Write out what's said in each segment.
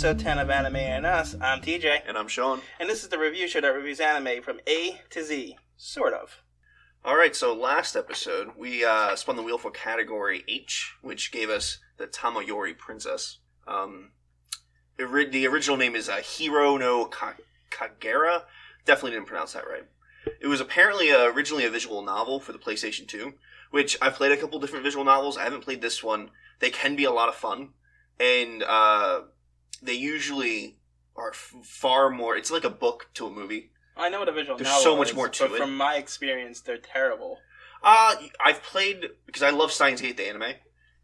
episode 10 of Anime and Us. I'm TJ. And I'm Shawn. And this is the review show that reviews anime from A to Z. Sort of. Alright, so last episode, we spun the wheel for category H, which gave us the Tamayori Princess. The original name is Hiiro no Kakera. Definitely didn't pronounce that right. It was apparently originally a visual novel for the PlayStation 2, which I've played a couple different visual novels. I haven't played this one. They can be a lot of fun, and they usually are far more... It's like a book to a movie. I know what a visual novel is. There's so much more to it. But from my experience, they're terrible. I've played... Because I love Steins Gate, the anime.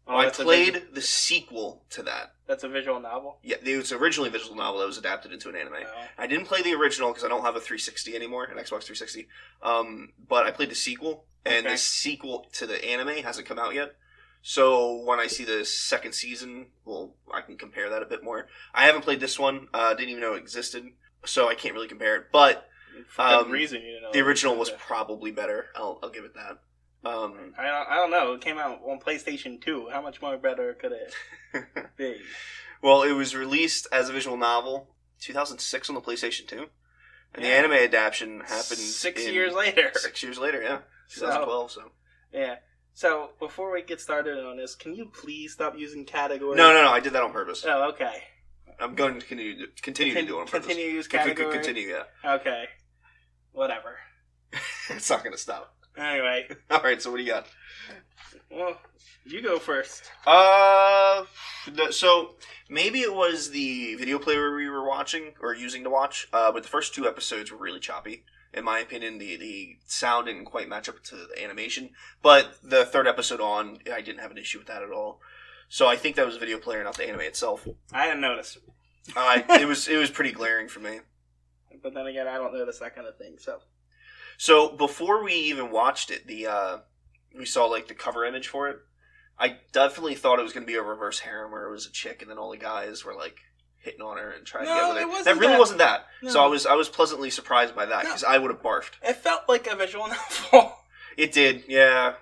Oh, I played the sequel to that. That's a visual novel? Yeah, it was originally a visual novel that was adapted into an anime. Oh. I didn't play the original because I don't have a 360 anymore, an Xbox 360. But I played the sequel, and the sequel to the anime hasn't come out yet. So when I see the second season, well, I can compare that a bit more. I haven't played this one. Didn't even know it existed, so I can't really compare it. But for good reason, you know, the original was probably better. I'll give it that. I don't know. It came out on PlayStation 2. How much more better could it be? Well, it was released as a visual novel 2006 on the PlayStation 2. And the anime adaptation happened 6 years later. 6 years later, yeah. 2012, so. Yeah. So, before we get started on this, can you please stop using categories? No, I did that on purpose. Oh, okay. I'm going to continue to do it on purpose. Continue to use categories? Continue, yeah. Okay. Whatever. It's not going to stop. Anyway. Alright, so what do you got? Well, you go first. So, maybe it was the video player we were watching, or using to watch, but the first two episodes were really choppy. In my opinion, the sound didn't quite match up to the animation, but the third episode on, I didn't have an issue with that at all. So I think that was a video player, not the anime itself. I didn't notice. It was pretty glaring for me. But then again, I don't notice that kind of thing, so... So, before we even watched it, we saw, like, the cover image for it. I definitely thought it was going to be a reverse harem where it was a chick and then all the guys were, like, hitting on her and trying to get with her. It wasn't that really wasn't that. No. So I was pleasantly surprised by that, because I would have barfed. It felt like a visual novel. It did, yeah.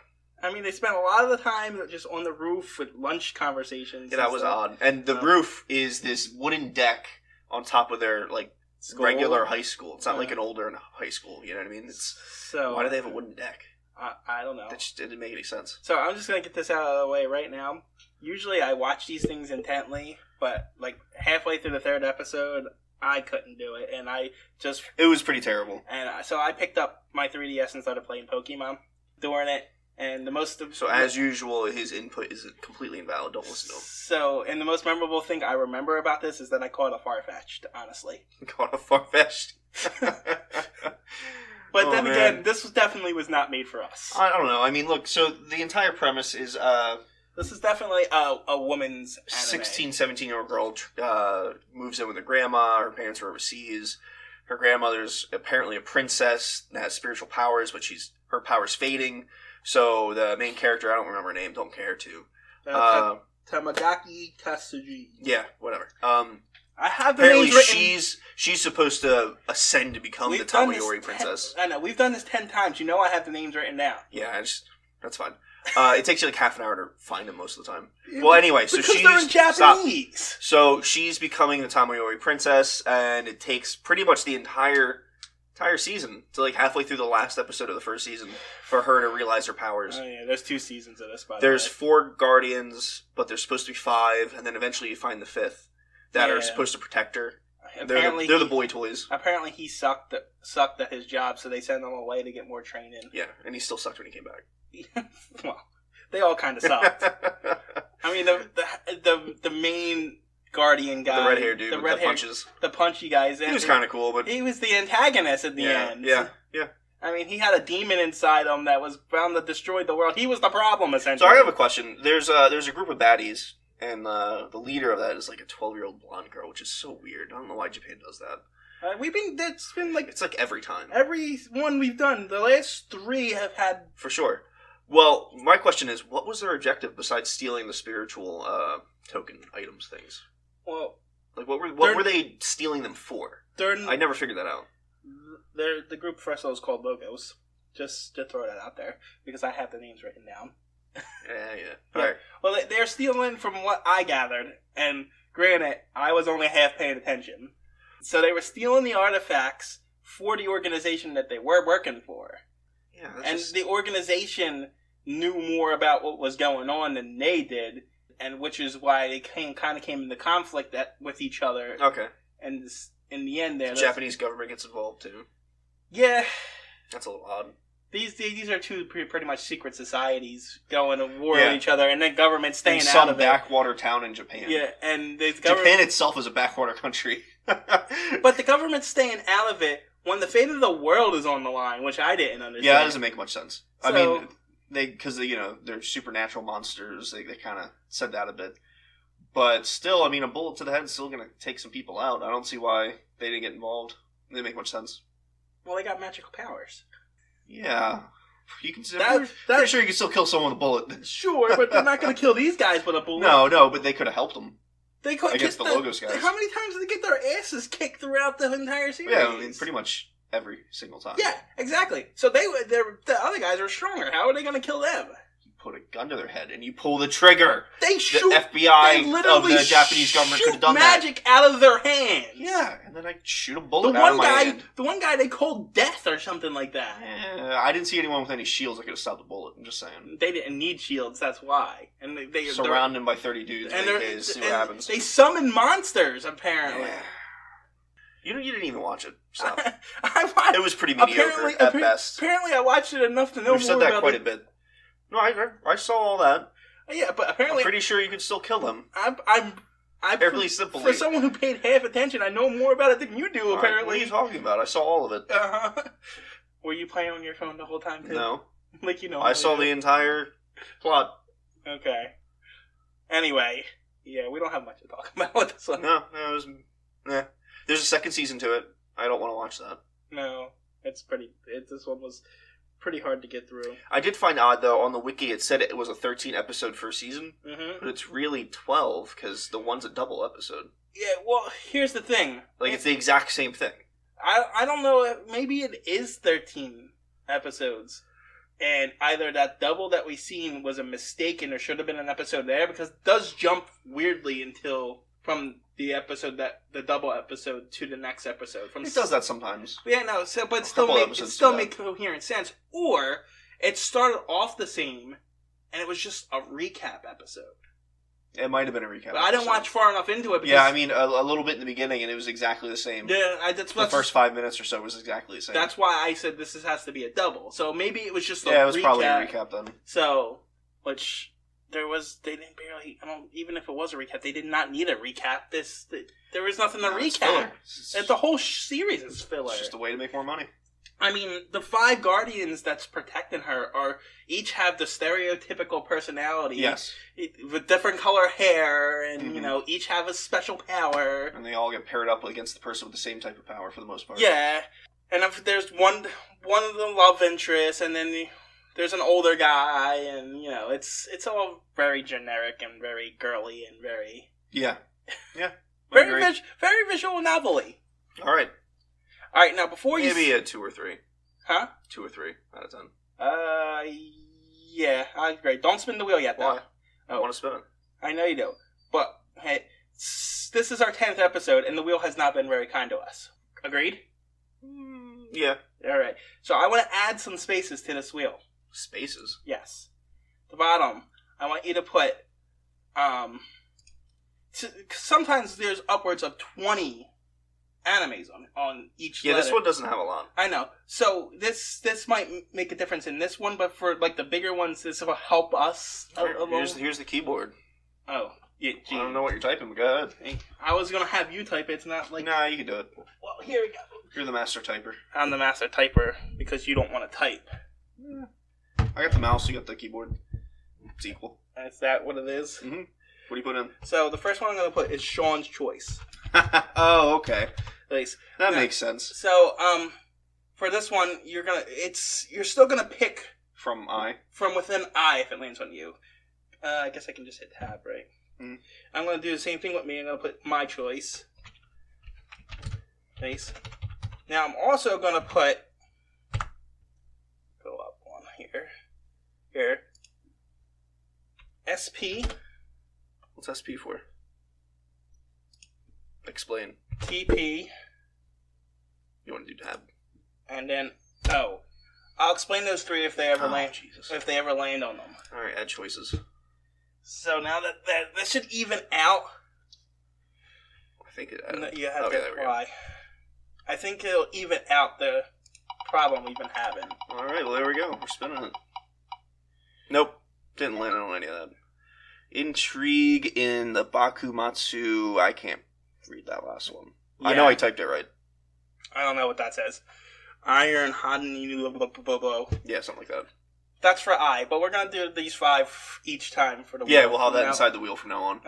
I mean, they spent a lot of the time just on the roof with lunch conversations. Yeah, that was odd. And the roof is this wooden deck on top of their, like, regular high school. It's not like an older high school, you know what I mean? So why do they have a wooden deck? I don't know. That just didn't make any sense. So I'm just going to get this out of the way right now. Usually I watch these things intently, but like halfway through the third episode, I couldn't do it. And it was pretty terrible. And so I picked up my 3DS and started playing Pokemon during it. And So as usual, his input is completely invalid. Don't listen to him. So, and the most memorable thing I remember about this is that I caught a Farfetch'd, honestly. Caught a Farfetch'd? But then again, this definitely was not made for us. I don't know. I mean, look, so the entire premise is... this is definitely a woman's anime. 16, 17-year-old girl moves in with her grandma. Her parents are overseas. Her grandmother's apparently a princess that has spiritual powers, but her power's fading. So the main character, I don't remember her name, don't care to. Tamagaki Kasuji. Yeah, whatever. I have the names written. She's supposed to ascend to become the Tamayori Princess. I know, we've done this 10 times. You know I have the names written down. Yeah, that's fine. It takes you like half an hour to find them most of the time. Well, anyway, so because they're in Japanese. So she's becoming the Tamayori Princess, and it takes pretty much the entire season to like halfway through the last episode of the first season for her to realize her powers. Oh yeah, there's 2 seasons of this. There's 4 guardians, but there's supposed to be 5, and then eventually you find the 5th that are supposed to protect her. They're the boy toys. Apparently he sucked at his job, so they sent him away to get more training. Yeah, and he still sucked when he came back. Well, they all kind of sucked. I mean, the main guardian guy, the red-haired dude with the punches, the punchy guys. He was kind of cool, but he was the antagonist at the end. Yeah. I mean, he had a demon inside him that was bound to destroy the world. He was the problem, essentially. So I have a question. There's a group of baddies, and the leader of that is like a 12-year-old blonde girl, which is so weird. I don't know why Japan does that. It's been like... It's like every time. Every one we've done. The last 3 have had... For sure. Well, my question is, what was their objective besides stealing the spiritual token items things? Well... Like, what were they stealing them for? I never figured that out. The group first of all is called Logos. Just to throw that out there. Because I have the names written down. Yeah. All right. Well, they're stealing from what I gathered. And granted, I was only half paying attention. So they were stealing the artifacts for the organization that they were working for. Yeah, and the organization knew more about what was going on than they did, and which is why they kind of came into conflict with each other. Okay. And in the end, there, the Japanese government gets involved too. Yeah, that's a little odd. These are two pretty much secret societies going to war with each other, and then government staying out of it. Some backwater town in Japan. Yeah, and Japan itself is a backwater country. But the government's staying out of it when the fate of the world is on the line, which I didn't understand. Yeah, that doesn't make much sense. So, I mean, because they're supernatural monsters. They kind of said that a bit, but still, I mean, a bullet to the head is still going to take some people out. I don't see why they didn't get involved. It didn't make much sense. Well, they got magical powers. Yeah, you can. Pretty sure you can still kill someone with a bullet. Sure, but they're not going to kill these guys with a bullet. No, but they could have helped them. They could against the Logos guys. How many times did they get their asses kicked throughout the entire series? Yeah, I mean, pretty much every single time. Yeah, exactly. So the other guys are stronger. How are they going to kill them? You put a gun to their head and you pull the trigger. They shoot. The FBI of the Japanese government could have done magic out of their hands. Yeah, and then I shoot a bullet out of my hand. The one guy they called Death or something like that. I didn't see anyone with any shields that could have stopped the bullet. I'm just saying. They didn't need shields. That's why. And they surround him by 30 dudes and see what happens. They summon monsters apparently. Yeah. You didn't even watch it. So. I watched, it was pretty mediocre at best. Apparently, I watched it enough to know We've said that quite a bit. No, I saw all that. Yeah, but apparently, I'm pretty sure you could still kill them. I'm fairly simply. For someone who paid half attention, I know more about it than you do. Apparently, what are you talking about? I saw all of it. Were you playing on your phone the whole time too? No. Like I saw the entire plot. Okay. Anyway, yeah, we don't have much to talk about with this one. No, it was. There's a second season to it. I don't want to watch that. No, this one was pretty hard to get through. I did find odd, though, on the wiki it said it was a 13-episode first season, but it's really 12, because the one's a double episode. Yeah, well, here's the thing. Like, it's the exact same thing. I don't know, maybe it is 13 episodes, and either that double that we seen was a mistake and there should have been an episode there, because it does jump weirdly from the double episode to the next episode. It does that sometimes. Yeah, no, but it still make coherent sense. Or it started off the same, and it was just a recap episode. It might have been a recap. But I didn't watch far enough into it. Because, yeah, I mean, a little bit in the beginning, and it was exactly the same. Yeah, the first 5 minutes or so was exactly the same. That's why I said this has to be a double. So maybe it was just a recap. Yeah, it was probably a recap then. So, they didn't barely, even if it was a recap, they did not need a recap. There was nothing to recap. The whole series is filler. It's just a way to make more money. I mean, the 5 guardians that's protecting her each have the stereotypical personality. Yes. With different color hair, and, each have a special power. And they all get paired up against the person with the same type of power for the most part. Yeah. And if there's one of the love interests, and then there's an older guy, and, it's all very generic and very girly and very... Yeah. very visual novel-y. All right, now before you... Maybe a 2 or 3. Huh? 2 or 3 out of 10. Yeah, I agree. Don't spin the wheel yet, though. Why? I want to spin it. I know you do. But, hey, this is our 10th episode, and the wheel has not been very kind to us. Agreed? Yeah. All right. So I want to add some spaces to this wheel. Spaces? Yes. The bottom, I want you to put, sometimes there's upwards of 20 animes on each letter. Yeah, this one doesn't have a lot. I know. So this might make a difference in this one, but for the bigger ones, this will help us. Here's the keyboard. Oh, yeah. Gee. I don't know what you're typing, but go ahead. I was gonna have you type it. It's not like. Nah, you can do it. Well, here we go. You're the master typer. I'm the master typer because you don't want to type. Yeah. I got the mouse. You got the keyboard. It's equal. Is that what it is? Mm-hmm. What do you put in? So the first one I'm gonna put is Shawn's choice. Oh, okay. Nice. That makes sense. So, for this one, you're still gonna pick from within I if it lands on you. I guess I can just hit tab, right? Mm-hmm. I'm gonna do the same thing with me. I'm gonna put my choice. Nice. Now I'm also gonna go up one here. SP. What's SP for? Explain. TP. You want to do tab? And then I'll explain those three if they ever land. Jesus. If they ever land on them. All right, add choices. So now that should even out. I think it. You have to apply. I think it'll even out the problem we've been having. All right, well there we go. We're spinning it. Nope, didn't land on any of that. Intrigue in the Bakumatsu. I can't read that last one. Yeah. I know I typed it right. I don't know what that says. Iron Haninu. Yeah, something like that. That's for I, but we're gonna do these 5 each time for the wheel. Yeah, we'll have that inside the wheel from now on.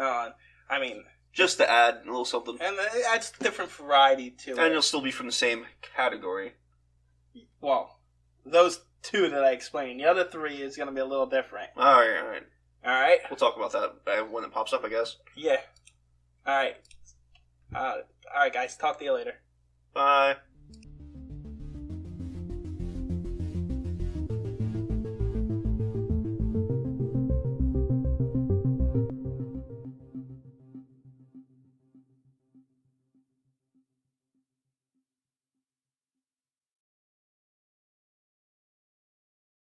I mean, just to add a little something, and it adds different variety to it. And it'll still be from the same category. Well, those 2 that I explained. The other 3 is gonna be a little different. All right. All right. We'll talk about that when it pops up, I guess. Yeah. All right. All right, guys. Talk to you later. Bye.